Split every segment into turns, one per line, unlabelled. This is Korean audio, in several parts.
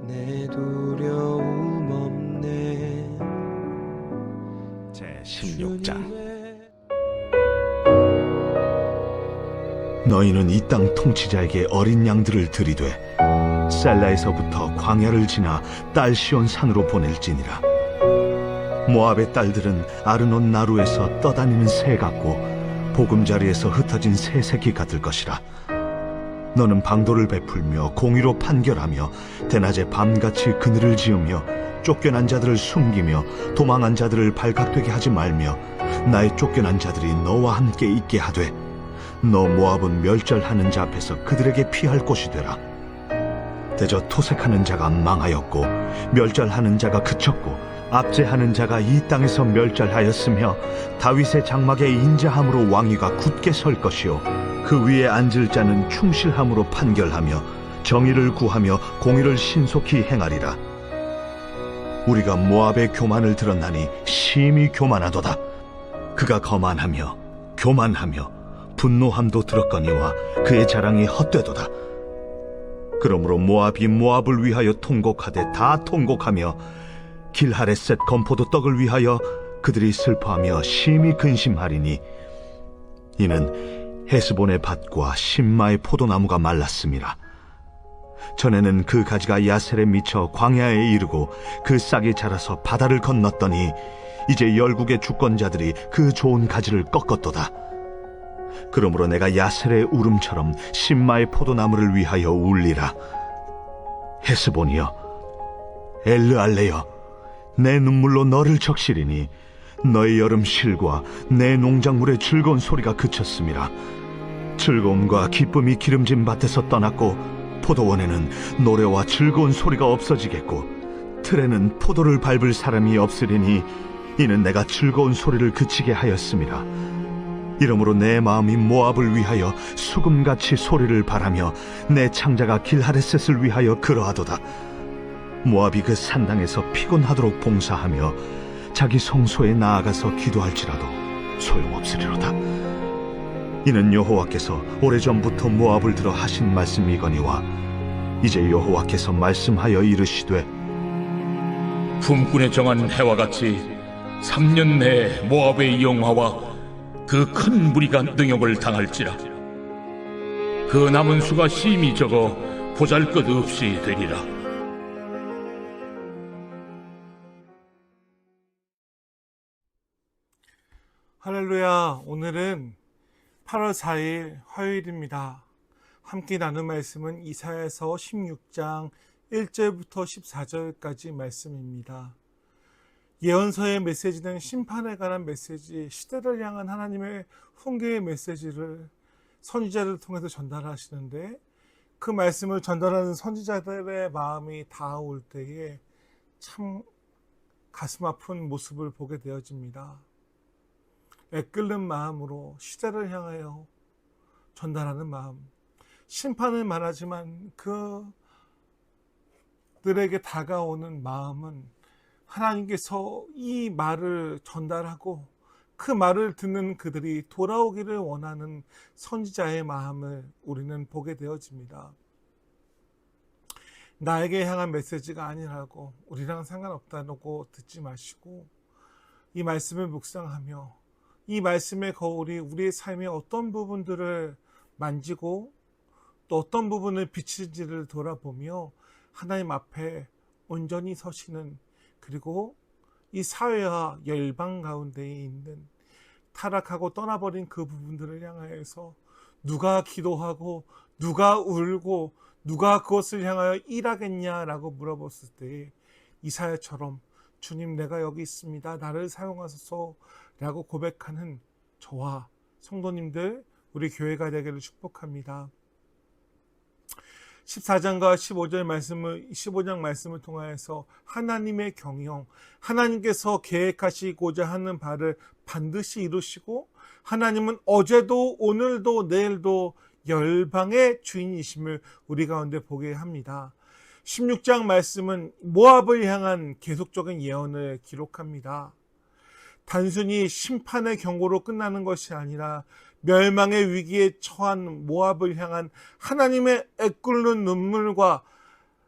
내 두려움 없네.
제 16장.
너희는 이 땅 통치자에게 어린 양들을 들이되 셀라에서부터 광야를 지나 딸시온 산으로 보낼지니라. 모압의 딸들은 아르논 나루에서 떠다니는 새 같고 보금자리에서 흩어진 새 새끼 같을 것이라. 너는 방도를 베풀며 공의로 판결하며 대낮에 밤같이 그늘을 지으며 쫓겨난 자들을 숨기며 도망한 자들을 발각되게 하지 말며 나의 쫓겨난 자들이 너와 함께 있게 하되 너 모압은 멸절하는 자 앞에서 그들에게 피할 곳이 되라. 대저 토색하는 자가 망하였고 멸절하는 자가 그쳤고 압제하는 자가 이 땅에서 멸절하였으며 다윗의 장막에 인자함으로 왕위가 굳게 설 것이요 그 위에 앉을 자는 충실함으로 판결하며 정의를 구하며 공의를 신속히 행하리라. 우리가 모압의 교만을 들었나니 심히 교만하도다. 그가 거만하며 교만하며 분노함도 들었거니와 그의 자랑이 헛되도다. 그러므로 모압이 모압을 위하여 통곡하되 다 통곡하며 길하레셋 건포도 떡을 위하여 그들이 슬퍼하며 심히 근심하리니 이는 헤스본의 밭과 심마의 포도나무가 말랐음이라. 전에는 그 가지가 야셀에 미쳐 광야에 이르고 그 싹이 자라서 바다를 건넜더니 이제 열국의 주권자들이 그 좋은 가지를 꺾었도다. 그러므로 내가 야셀의 울음처럼 심마의 포도나무를 위하여 울리라. 헤스본이여, 엘르알레여, 내 눈물로 너를 적시리니 너의 여름 실과 내 농작물의 즐거운 소리가 그쳤음이라. 즐거움과 기쁨이 기름진 밭에서 떠났고 포도원에는 노래와 즐거운 소리가 없어지겠고 틀에는 포도를 밟을 사람이 없으리니 이는 내가 즐거운 소리를 그치게 하였음이라. 이러므로 내 마음이 모압을 위하여 수금같이 소리를 바라며 내 창자가 길하레셋을 위하여 그러하도다. 모압이 그 산당에서 피곤하도록 봉사하며 자기 성소에 나아가서 기도할지라도 소용없으리로다. 이는 여호와께서 오래전부터 모압을 들어 하신 말씀이거니와 이제 여호와께서 말씀하여 이르시되
품꾼에 정한 해와 같이 3년 내에 모압의 영화와 그 큰 무리가 능욕을 당할지라. 그 남은 수가 심히 적어 보잘것없이 되리라.
할렐루야. 오늘은 8월 4일 화요일입니다. 함께 나눌 말씀은 이사야서 16장 1절부터 14절까지 말씀입니다. 예언서의 메시지는 심판에 관한 메시지, 시대를 향한 하나님의 훈계의 메시지를 선지자를 통해서 전달하시는데 그 말씀을 전달하는 선지자들의 마음이 닿아올 때에 참 가슴 아픈 모습을 보게 되어집니다. 애끓는 마음으로 시대를 향하여 전달하는 마음, 심판을 말하지만 그들에게 다가오는 마음은 하나님께서 이 말을 전달하고 그 말을 듣는 그들이 돌아오기를 원하는 선지자의 마음을 우리는 보게 되어집니다. 나에게 향한 메시지가 아니라고 우리랑 상관없다고 듣지 마시고 이 말씀을 묵상하며 이 말씀의 거울이 우리의 삶의 어떤 부분들을 만지고 또 어떤 부분을 비치는지를 돌아보며 하나님 앞에 온전히 서시는, 그리고 이 사회와 열방 가운데에 있는 타락하고 떠나버린 그 부분들을 향하여서 누가 기도하고 누가 울고 누가 그것을 향하여 일하겠냐라고 물어봤을 때 이사야처럼 주님 내가 여기 있습니다, 나를 사용하소서 라고 고백하는 저와 성도님들, 우리 교회가 되기를 축복합니다. 14장과 15장 말씀을 통하여서 하나님의 경영, 하나님께서 계획하시고자 하는 바를 반드시 이루시고 하나님은 어제도 오늘도 내일도 열방의 주인이심을 우리 가운데 보게 합니다. 16장 말씀은 모압을 향한 계속적인 예언을 기록합니다. 단순히 심판의 경고로 끝나는 것이 아니라 멸망의 위기에 처한 모압을 향한 하나님의 애끓는 눈물과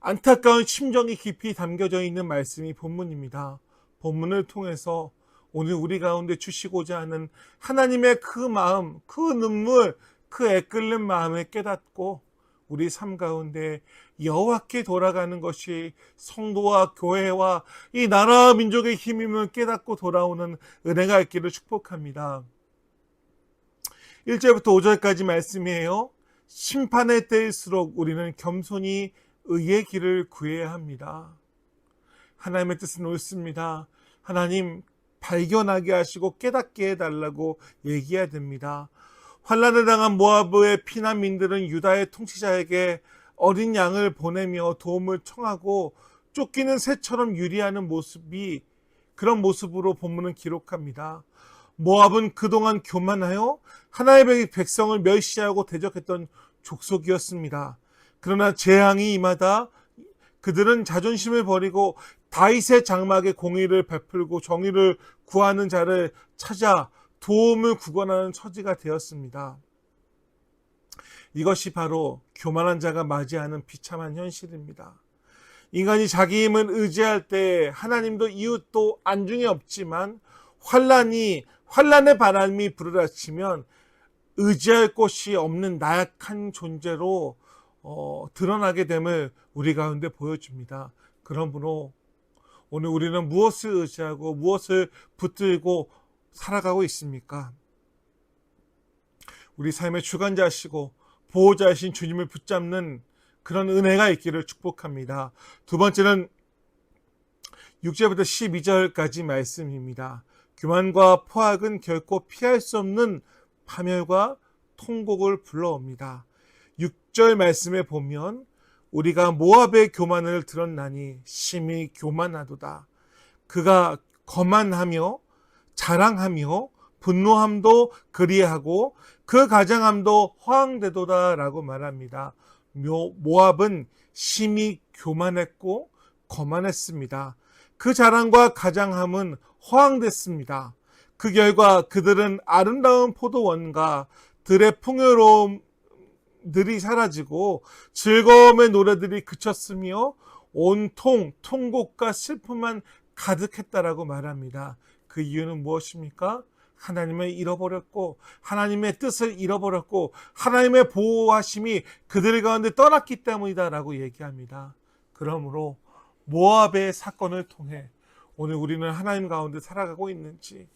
안타까운 심정이 깊이 담겨져 있는 말씀이 본문입니다. 본문을 통해서 오늘 우리 가운데 주시고자 하는 하나님의 그 마음, 그 눈물, 그 애끓는 마음을 깨닫고 우리 삶 가운데 여호와께 돌아가는 것이 성도와 교회와 이 나라와 민족의 힘임을 깨닫고 돌아오는 은혜가 있기를 축복합니다. 1절부터 5절까지 말씀이에요. 심판의 때일수록 우리는 겸손히 의의 길을 구해야 합니다. 하나님의 뜻은 옳습니다. 하나님 발견하게 하시고 깨닫게 해달라고 얘기해야 됩니다. 환난을 당한 모압의 피난민들은 유다의 통치자에게 어린 양을 보내며 도움을 청하고 쫓기는 새처럼 유리하는 모습이 그런 모습으로 본문은 기록합니다. 모압은 그동안 교만하여 하나님의 백성을 멸시하고 대적했던 족속이었습니다. 그러나 재앙이 임하다 그들은 자존심을 버리고 다윗의 장막에 공의를 베풀고 정의를 구하는 자를 찾아 도움을 구원하는 처지가 되었습니다. 이것이 바로 교만한 자가 맞이하는 비참한 현실입니다. 인간이 자기 힘을 의지할 때 하나님도 이웃도 안중에 없지만 환란의 바람이 불어닥치면 의지할 곳이 없는 나약한 존재로 드러나게 됨을 우리 가운데 보여줍니다. 그러므로 오늘 우리는 무엇을 의지하고 무엇을 붙들고 살아가고 있습니까? 우리 삶의 주관자시고 보호자이신 주님을 붙잡는 그런 은혜가 있기를 축복합니다. 두 번째는 6절부터 12절까지 말씀입니다. 교만과 포악은 결코 피할 수 없는 파멸과 통곡을 불러옵니다. 6절 말씀에 보면 우리가 모압의 교만을 들었나니 심히 교만하도다. 그가 거만하며 자랑하며 분노함도 그리하고 그 가장함도 허황되도다 라고 말합니다. 모압은 심히 교만했고 거만했습니다. 그 자랑과 가장함은 허황됐습니다. 그 결과 그들은 아름다운 포도원과 들의 풍요로움들이 사라지고 즐거움의 노래들이 그쳤으며 온통 통곡과 슬픔만 가득했다라고 말합니다. 그 이유는 무엇입니까? 하나님을 잃어버렸고 하나님의 뜻을 잃어버렸고 하나님의 보호하심이 그들 가운데 떠났기 때문이다라고 얘기합니다. 그러므로 모압의 사건을 통해 오늘 우리는 하나님 가운데 살아가고 있는지,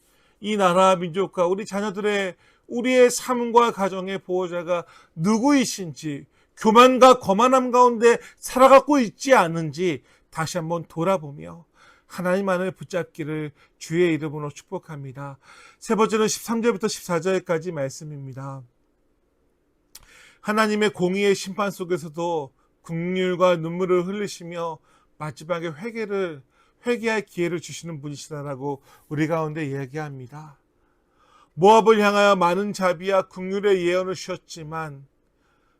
이 나라 민족과 우리 자녀들의 우리의 삶과 가정의 보호자가 누구이신지, 교만과 거만함 가운데 살아가고 있지 않은지 다시 한번 돌아보며 하나님 안을 붙잡기를 주의 이름으로 축복합니다. 세 번째는 13절부터 14절까지 말씀입니다. 하나님의 공의의 심판 속에서도 긍휼과 눈물을 흘리시며 마지막에 회개할 기회를 주시는 분이시다라고 우리 가운데 이야기합니다. 모압을 향하여 많은 자비와 긍휼의 예언을 주셨지만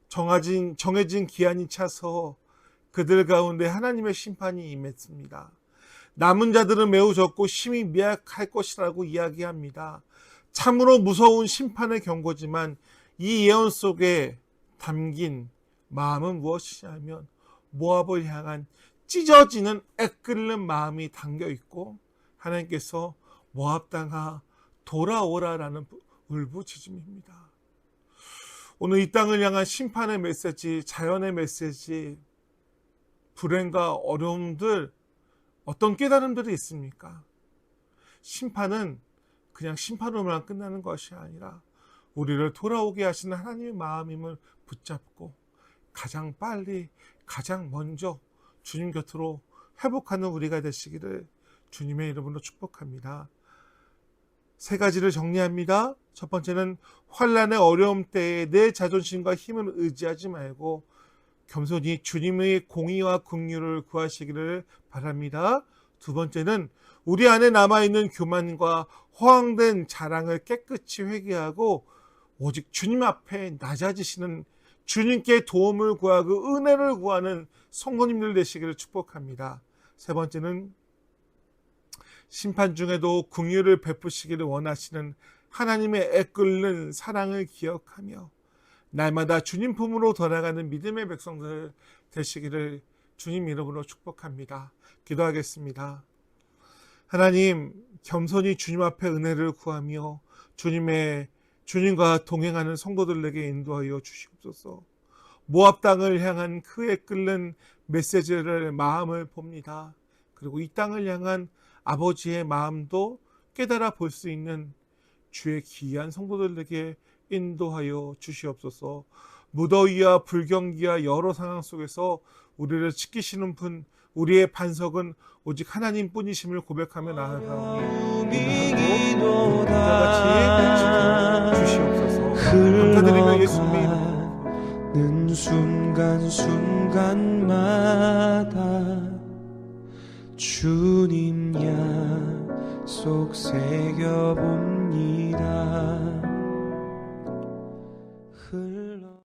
정해진 기한이 차서 그들 가운데 하나님의 심판이 임했습니다. 남은 자들은 매우 적고 심히 미약할 것이라고 이야기합니다. 참으로 무서운 심판의 경고지만 이 예언 속에 담긴 마음은 무엇이냐면 모압을 향한 찢어지는 애끓는 마음이 담겨 있고 하나님께서 모압 땅아 돌아오라라는 울부짖음입니다. 오늘 이 땅을 향한 심판의 메시지, 자연의 메시지, 불행과 어려움들 어떤 깨달음들이 있습니까? 심판은 그냥 심판으로만 끝나는 것이 아니라 우리를 돌아오게 하시는 하나님의 마음임을 붙잡고 가장 빨리 가장 먼저 주님 곁으로 회복하는 우리가 되시기를 주님의 이름으로 축복합니다. 세 가지를 정리합니다. 첫 번째는 환난의 어려움 때에 내 자존심과 힘을 의지하지 말고 겸손히 주님의 공의와 긍휼을 구하시기를 바랍니다. 두 번째는 우리 안에 남아있는 교만과 허황된 자랑을 깨끗이 회개하고 오직 주님 앞에 낮아지시는 주님께 도움을 구하고 은혜를 구하는 성도님들 되시기를 축복합니다. 세 번째는 심판 중에도 긍휼을 베푸시기를 원하시는 하나님의 애끓는 사랑을 기억하며 날마다 주님 품으로 돌아가는 믿음의 백성들 되시기를 주님 이름으로 축복합니다. 기도하겠습니다. 하나님, 겸손히 주님 앞에 은혜를 구하며 주님과 동행하는 성도들에게 인도하여 주시옵소서. 모압 땅을 향한 그에 끓는 메시지를 마음을 봅니다. 그리고 이 땅을 향한 아버지의 마음도 깨달아 볼 수 있는 주의 귀한 성도들에게 인도하여 주시옵소서. 무더위와 불경기와 여러 상황 속에서 우리를 지키시는 분, 우리의 반석은 오직 하나님 뿐이심을 고백하며 나아가오니 오늘도 같이 지켜주시옵소서. 감사드리며 예수님의 이름으로
순간순간마다 주님 약속 새겨봅니다.